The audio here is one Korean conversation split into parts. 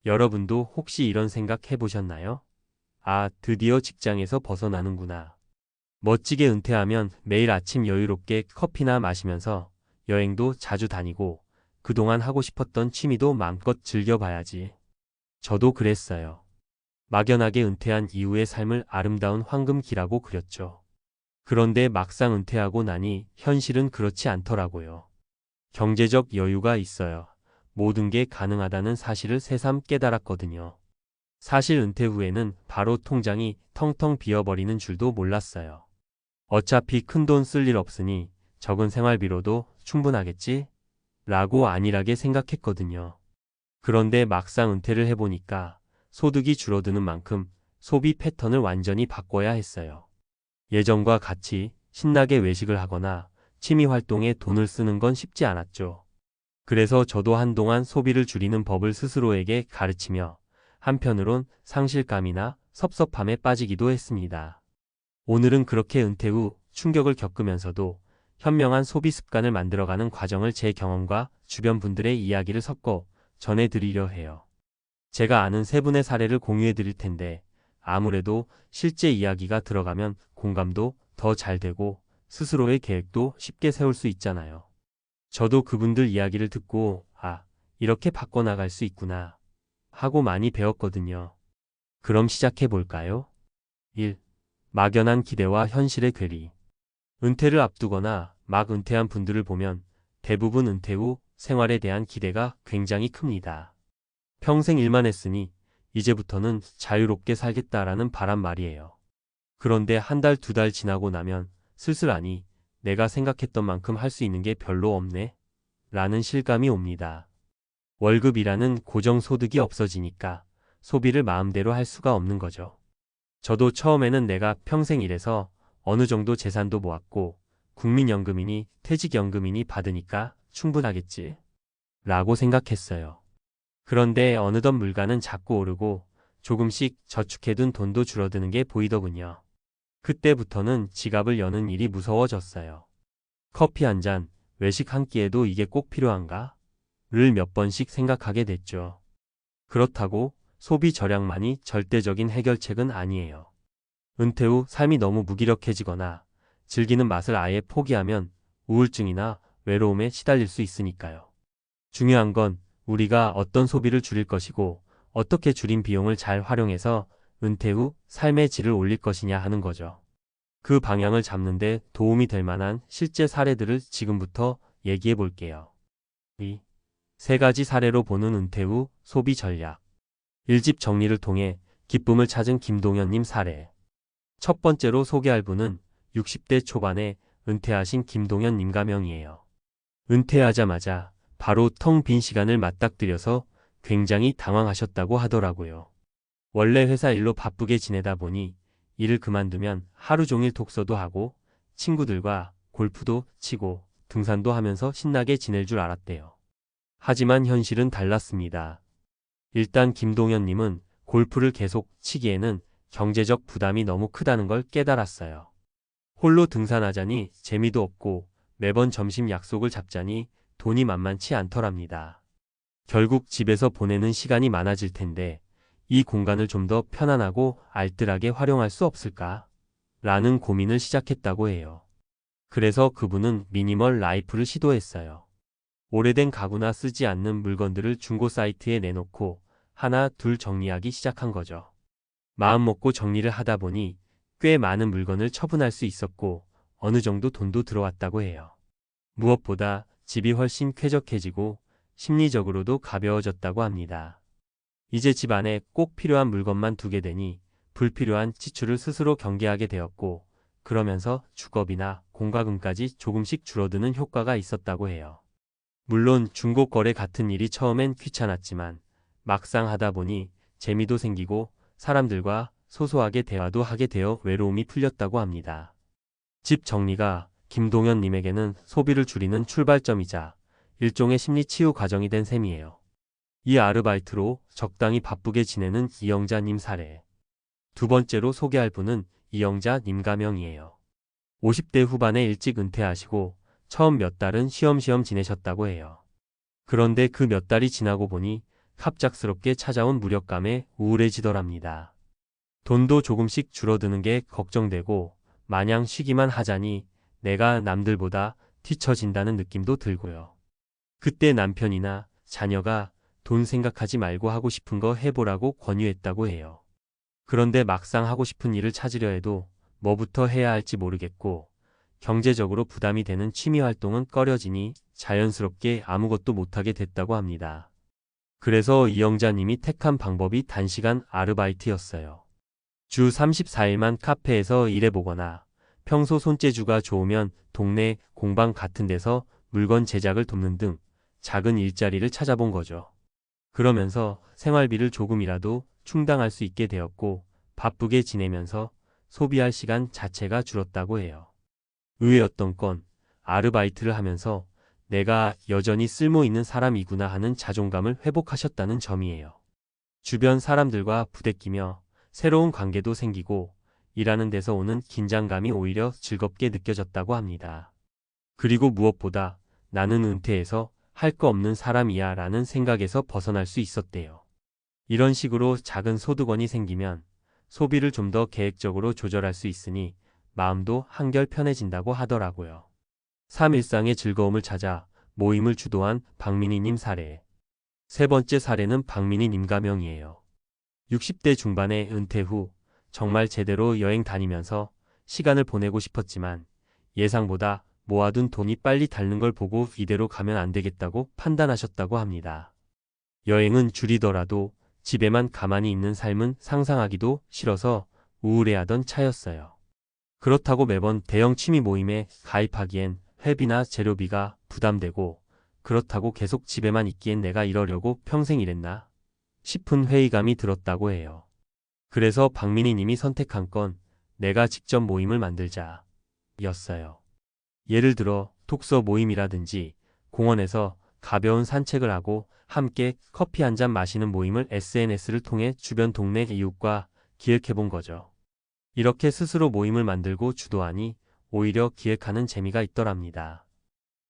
여러분도 혹시 이런 생각 해보셨나요? 아, 드디어 직장에서 벗어나는구나. 멋지게 은퇴하면 매일 아침 여유롭게 커피나 마시면서 여행도 자주 다니고 그동안 하고 싶었던 취미도 마음껏 즐겨봐야지. 저도 그랬어요. 막연하게 은퇴한 이후의 삶을 아름다운 황금기라고 그렸죠. 그런데 막상 은퇴하고 나니 현실은 그렇지 않더라고요. 경제적 여유가 있어야 모든 게 가능하다는 사실을 새삼 깨달았거든요. 사실 은퇴 후에는 바로 통장이 텅텅 비어버리는 줄도 몰랐어요. 어차피 큰돈 쓸 일 없으니 적은 생활비로도 충분하겠지? 라고 안일하게 생각했거든요. 그런데 막상 은퇴를 해보니까 소득이 줄어드는 만큼 소비 패턴을 완전히 바꿔야 했어요. 예전과 같이 신나게 외식을 하거나 취미 활동에 돈을 쓰는 건 쉽지 않았죠. 그래서 저도 한동안 소비를 줄이는 법을 스스로에게 가르치며 한편으론 상실감이나 섭섭함에 빠지기도 했습니다. 오늘은 그렇게 은퇴 후 충격을 겪으면서도 현명한 소비 습관을 만들어가는 과정을 제 경험과 주변 분들의 이야기를 섞어 전해드리려 해요. 제가 아는 세 분의 사례를 공유해 드릴 텐데 아무래도 실제 이야기가 들어가면 공감도 더 잘 되고 스스로의 계획도 쉽게 세울 수 있잖아요. 저도 그분들 이야기를 듣고 아, 이렇게 바꿔나갈 수 있구나 하고 많이 배웠거든요. 그럼 시작해 볼까요? 1. 막연한 기대와 현실의 괴리. 은퇴를 앞두거나 막 은퇴한 분들을 보면 대부분 은퇴 후 생활에 대한 기대가 굉장히 큽니다. 평생 일만 했으니 이제부터는 자유롭게 살겠다라는 바람 말이에요. 그런데 한 달, 두 달 지나고 나면 쓸쓸하니 내가 생각했던 만큼 할 수 있는 게 별로 없네? 라는 실감이 옵니다. 월급이라는 고정소득이 없어지니까 소비를 마음대로 할 수가 없는 거죠. 저도 처음에는 내가 평생 일해서 어느 정도 재산도 모았고 국민연금이니 퇴직연금이니 받으니까 충분하겠지 라고 생각했어요. 그런데 어느덧 물가는 자꾸 오르고 조금씩 저축해둔 돈도 줄어드는 게 보이더군요. 그때부터는 지갑을 여는 일이 무서워졌어요. 커피 한 잔, 외식 한 끼에도 이게 꼭 필요한가? 를 몇 번씩 생각하게 됐죠. 그렇다고 소비 절약만이 절대적인 해결책은 아니에요. 은퇴 후 삶이 너무 무기력해지거나 즐기는 맛을 아예 포기하면 우울증이나 외로움에 시달릴 수 있으니까요. 중요한 건 우리가 어떤 소비를 줄일 것이고 어떻게 줄인 비용을 잘 활용해서 은퇴 후 삶의 질을 올릴 것이냐 하는 거죠. 그 방향을 잡는데 도움이 될 만한 실제 사례들을 지금부터 얘기해 볼게요. 이 세 가지 사례로 보는 은퇴 후 소비 전략. 1집 정리를 통해 기쁨을 찾은 김동현님 사례. 첫 번째로 소개할 분은 60대 초반에 은퇴하신 김동현 님가명이에요. 은퇴하자마자 바로 텅 빈 시간을 맞닥뜨려서 굉장히 당황하셨다고 하더라고요. 원래 회사 일로 바쁘게 지내다 보니 일을 그만두면 하루 종일 독서도 하고 친구들과 골프도 치고 등산도 하면서 신나게 지낼 줄 알았대요. 하지만 현실은 달랐습니다. 일단 김동현님은 골프를 계속 치기에는 경제적 부담이 너무 크다는 걸 깨달았어요. 홀로 등산하자니 재미도 없고 매번 점심 약속을 잡자니 돈이 만만치 않더랍니다. 결국 집에서 보내는 시간이 많아질 텐데 이 공간을 좀 더 편안하고 알뜰하게 활용할 수 없을까? 라는 고민을 시작했다고 해요. 그래서 그분은 미니멀 라이프를 시도했어요. 오래된 가구나 쓰지 않는 물건들을 중고 사이트에 내놓고 하나 둘 정리하기 시작한 거죠. 마음 먹고 정리를 하다 보니 꽤 많은 물건을 처분할 수 있었고 어느 정도 돈도 들어왔다고 해요. 무엇보다 집이 훨씬 쾌적해지고 심리적으로도 가벼워졌다고 합니다. 이제 집 안에 꼭 필요한 물건만 두게 되니 불필요한 지출을 스스로 경계하게 되었고 그러면서 주거비나 공과금까지 조금씩 줄어드는 효과가 있었다고 해요. 물론 중고거래 같은 일이 처음엔 귀찮았지만 막상 하다 보니 재미도 생기고 사람들과 소소하게 대화도 하게 되어 외로움이 풀렸다고 합니다. 집 정리가 김동현 님에게는 소비를 줄이는 출발점이자 일종의 심리 치유 과정이 된 셈이에요. 이 아르바이트로 적당히 바쁘게 지내는 이영자 님 사례. 두 번째로 소개할 분은 이영자 님 가명이에요. 50대 후반에 일찍 은퇴하시고 처음 몇 달은 쉬엄쉬엄 지내셨다고 해요. 그런데 그 몇 달이 지나고 보니 갑작스럽게 찾아온 무력감에 우울해지더랍니다. 돈도 조금씩 줄어드는 게 걱정되고 마냥 쉬기만 하자니 내가 남들보다 뒤처진다는 느낌도 들고요. 그때 남편이나 자녀가 돈 생각하지 말고 하고 싶은 거 해보라고 권유했다고 해요. 그런데 막상 하고 싶은 일을 찾으려 해도 뭐부터 해야 할지 모르겠고 경제적으로 부담이 되는 취미 활동은 꺼려지니 자연스럽게 아무것도 못하게 됐다고 합니다. 그래서 이영자님이 택한 방법이 단시간 아르바이트였어요. 주 34일만 카페에서 일해보거나 평소 손재주가 좋으면 동네 공방 같은 데서 물건 제작을 돕는 등 작은 일자리를 찾아본 거죠. 그러면서 생활비를 조금이라도 충당할 수 있게 되었고 바쁘게 지내면서 소비할 시간 자체가 줄었다고 해요. 의외였던 건 아르바이트를 하면서 내가 여전히 쓸모 있는 사람이구나 하는 자존감을 회복하셨다는 점이에요. 주변 사람들과 부대끼며 새로운 관계도 생기고 일하는 데서 오는 긴장감이 오히려 즐겁게 느껴졌다고 합니다. 그리고 무엇보다 나는 은퇴해서 할 거 없는 사람이야 라는 생각에서 벗어날 수 있었대요. 이런 식으로 작은 소득원이 생기면 소비를 좀 더 계획적으로 조절할 수 있으니 마음도 한결 편해진다고 하더라고요. 3일상의 즐거움을 찾아 모임을 주도한 박민희님 사례. 세 번째 사례는 박민희님 가명이에요. 60대 중반의 은퇴 후 정말 제대로 여행 다니면서 시간을 보내고 싶었지만 예상보다 모아둔 돈이 빨리 닳는 걸 보고 이대로 가면 안 되겠다고 판단하셨다고 합니다. 여행은 줄이더라도 집에만 가만히 있는 삶은 상상하기도 싫어서 우울해하던 차였어요. 그렇다고 매번 대형 취미 모임에 가입하기엔 회비나 재료비가 부담되고 그렇다고 계속 집에만 있기엔 내가 이러려고 평생 일했나 싶은 회의감이 들었다고 해요. 그래서 박민희 님이 선택한 건 내가 직접 모임을 만들자 였어요. 예를 들어 독서 모임이라든지 공원에서 가벼운 산책을 하고 함께 커피 한 잔 마시는 모임을 SNS를 통해 주변 동네 이웃과 기획해본 거죠. 이렇게 스스로 모임을 만들고 주도하니 오히려 기획하는 재미가 있더랍니다.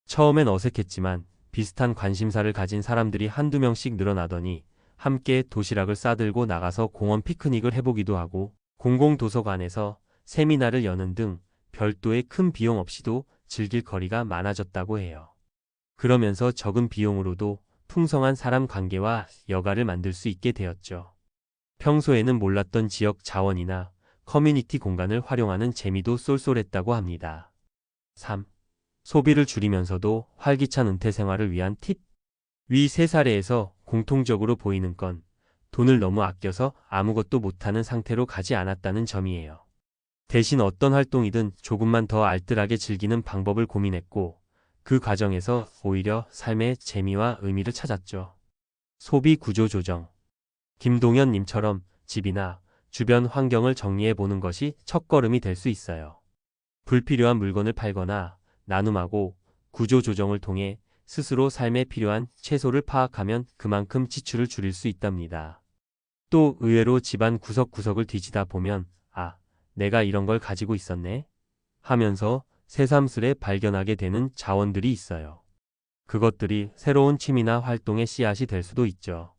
처음엔 어색했지만 비슷한 관심사를 가진 사람들이 한두 명씩 늘어나더니 함께 도시락을 싸들고 나가서 공원 피크닉을 해보기도 하고 공공도서관에서 세미나를 여는 등 별도의 큰 비용 없이도 즐길 거리가 많아졌다고 해요. 그러면서 적은 비용으로도 풍성한 사람 관계와 여가를 만들 수 있게 되었죠. 평소에는 몰랐던 지역 자원이나 커뮤니티 공간을 활용하는 재미도 쏠쏠했다고 합니다. 3. 소비를 줄이면서도 활기찬 은퇴 생활을 위한 팁. 위 세 사례에서 공통적으로 보이는 건 돈을 너무 아껴서 아무것도 못하는 상태로 가지 않았다는 점이에요. 대신 어떤 활동이든 조금만 더 알뜰하게 즐기는 방법을 고민했고 그 과정에서 오히려 삶의 재미와 의미를 찾았죠. 소비 구조 조정. 김동현 님처럼 집이나 주변 환경을 정리해보는 것이 첫걸음이 될 수 있어요. 불필요한 물건을 팔거나 나눔하고 구조 조정을 통해 스스로 삶에 필요한 채소를 파악하면 그만큼 지출을 줄일 수 있답니다. 또 의외로 집안 구석구석을 뒤지다 보면 내가 이런 걸 가지고 있었네 하면서 새삼스레 발견하게 되는 자원들이 있어요. 그것들이 새로운 취미나 활동의 씨앗이 될 수도 있죠.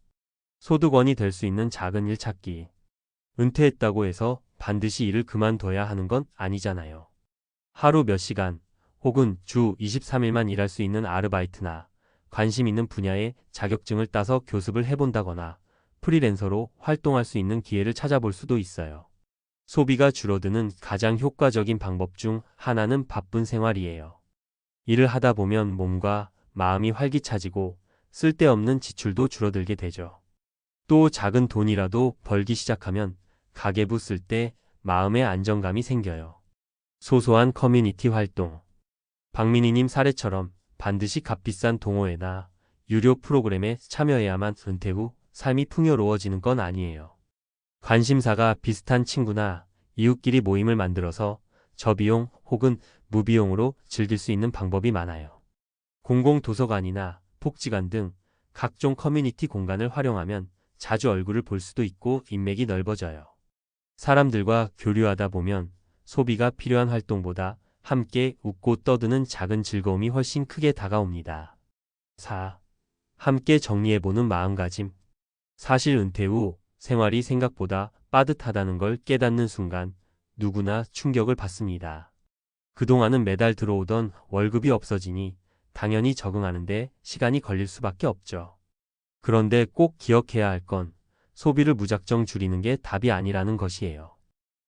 소득원이 될 수 있는 작은 일 찾기. 은퇴했다고 해서 반드시 일을 그만둬야 하는 건 아니잖아요. 하루 몇 시간 혹은 주 23일만 일할 수 있는 아르바이트나 관심 있는 분야의 자격증을 따서 교습을 해본다거나 프리랜서로 활동할 수 있는 기회를 찾아볼 수도 있어요. 소비가 줄어드는 가장 효과적인 방법 중 하나는 바쁜 생활이에요. 일을 하다 보면 몸과 마음이 활기차지고 쓸데없는 지출도 줄어들게 되죠. 또 작은 돈이라도 벌기 시작하면 가계부 쓸 때 마음의 안정감이 생겨요. 소소한 커뮤니티 활동. 박민희님 사례처럼 반드시 값비싼 동호회나 유료 프로그램에 참여해야만 은퇴 후 삶이 풍요로워지는 건 아니에요. 관심사가 비슷한 친구나 이웃끼리 모임을 만들어서 저비용 혹은 무비용으로 즐길 수 있는 방법이 많아요. 공공도서관이나 복지관 등 각종 커뮤니티 공간을 활용하면 자주 얼굴을 볼 수도 있고 인맥이 넓어져요. 사람들과 교류하다 보면 소비가 필요한 활동보다 함께 웃고 떠드는 작은 즐거움이 훨씬 크게 다가옵니다. 4. 함께 정리해보는 마음가짐. 사실 은퇴 후 생활이 생각보다 빠듯하다는 걸 깨닫는 순간 누구나 충격을 받습니다. 그동안은 매달 들어오던 월급이 없어지니 당연히 적응하는데 시간이 걸릴 수밖에 없죠. 그런데 꼭 기억해야 할 건 소비를 무작정 줄이는 게 답이 아니라는 것이에요.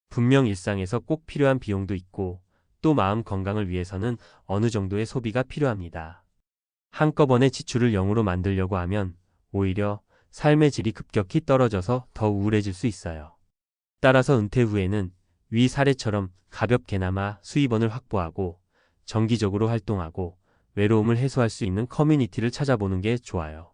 분명 일상에서 꼭 필요한 비용도 있고 또 마음 건강을 위해서는 어느 정도의 소비가 필요합니다. 한꺼번에 지출을 0으로 만들려고 하면 오히려 삶의 질이 급격히 떨어져서 더 우울해질 수 있어요. 따라서 은퇴 후에는 위 사례처럼 가볍게나마 수입원을 확보하고 정기적으로 활동하고 외로움을 해소할 수 있는 커뮤니티를 찾아보는 게 좋아요.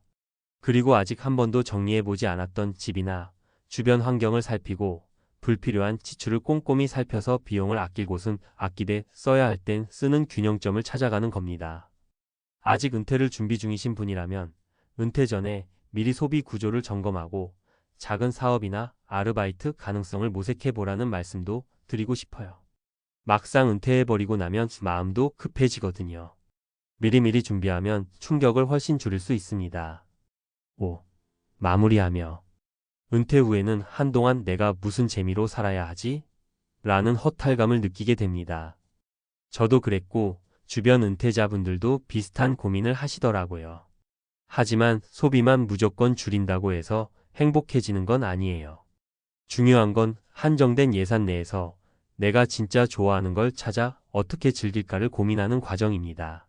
그리고 아직 한 번도 정리해보지 않았던 집이나 주변 환경을 살피고 불필요한 지출을 꼼꼼히 살펴서 비용을 아낄 곳은 아끼되 써야 할 땐 쓰는 균형점을 찾아가는 겁니다. 아직 은퇴를 준비 중이신 분이라면 은퇴 전에 미리 소비 구조를 점검하고 작은 사업이나 아르바이트 가능성을 모색해보라는 말씀도 드리고 싶어요. 막상 은퇴해버리고 나면 마음도 급해지거든요. 미리미리 준비하면 충격을 훨씬 줄일 수 있습니다. 5. 마무리하며 은퇴 후에는 한동안 내가 무슨 재미로 살아야 하지? 라는 허탈감을 느끼게 됩니다. 저도 그랬고 주변 은퇴자분들도 비슷한 고민을 하시더라고요. 하지만 소비만 무조건 줄인다고 해서 행복해지는 건 아니에요. 중요한 건 한정된 예산 내에서 내가 진짜 좋아하는 걸 찾아 어떻게 즐길까를 고민하는 과정입니다.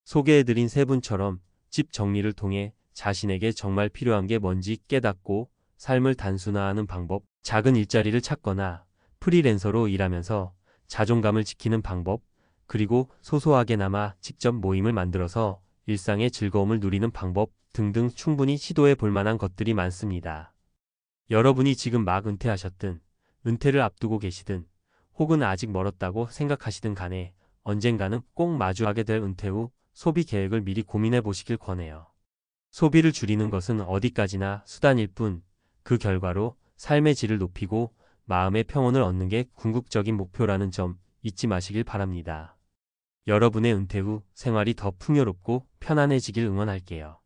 소개해드린 세 분처럼 집 정리를 통해 자신에게 정말 필요한 게 뭔지 깨닫고 삶을 단순화하는 방법, 작은 일자리를 찾거나 프리랜서로 일하면서 자존감을 지키는 방법, 그리고 소소하게나마 직접 모임을 만들어서 일상의 즐거움을 누리는 방법 등등 충분히 시도해 볼 만한 것들이 많습니다. 여러분이 지금 막 은퇴하셨든, 은퇴를 앞두고 계시든, 혹은 아직 멀었다고 생각하시든 간에 언젠가는 꼭 마주하게 될 은퇴 후 소비 계획을 미리 고민해 보시길 권해요. 소비를 줄이는 것은 어디까지나 수단일 뿐, 그 결과로 삶의 질을 높이고 마음의 평온을 얻는 게 궁극적인 목표라는 점 잊지 마시길 바랍니다. 여러분의 은퇴 후 생활이 더 풍요롭고 편안해지길 응원할게요.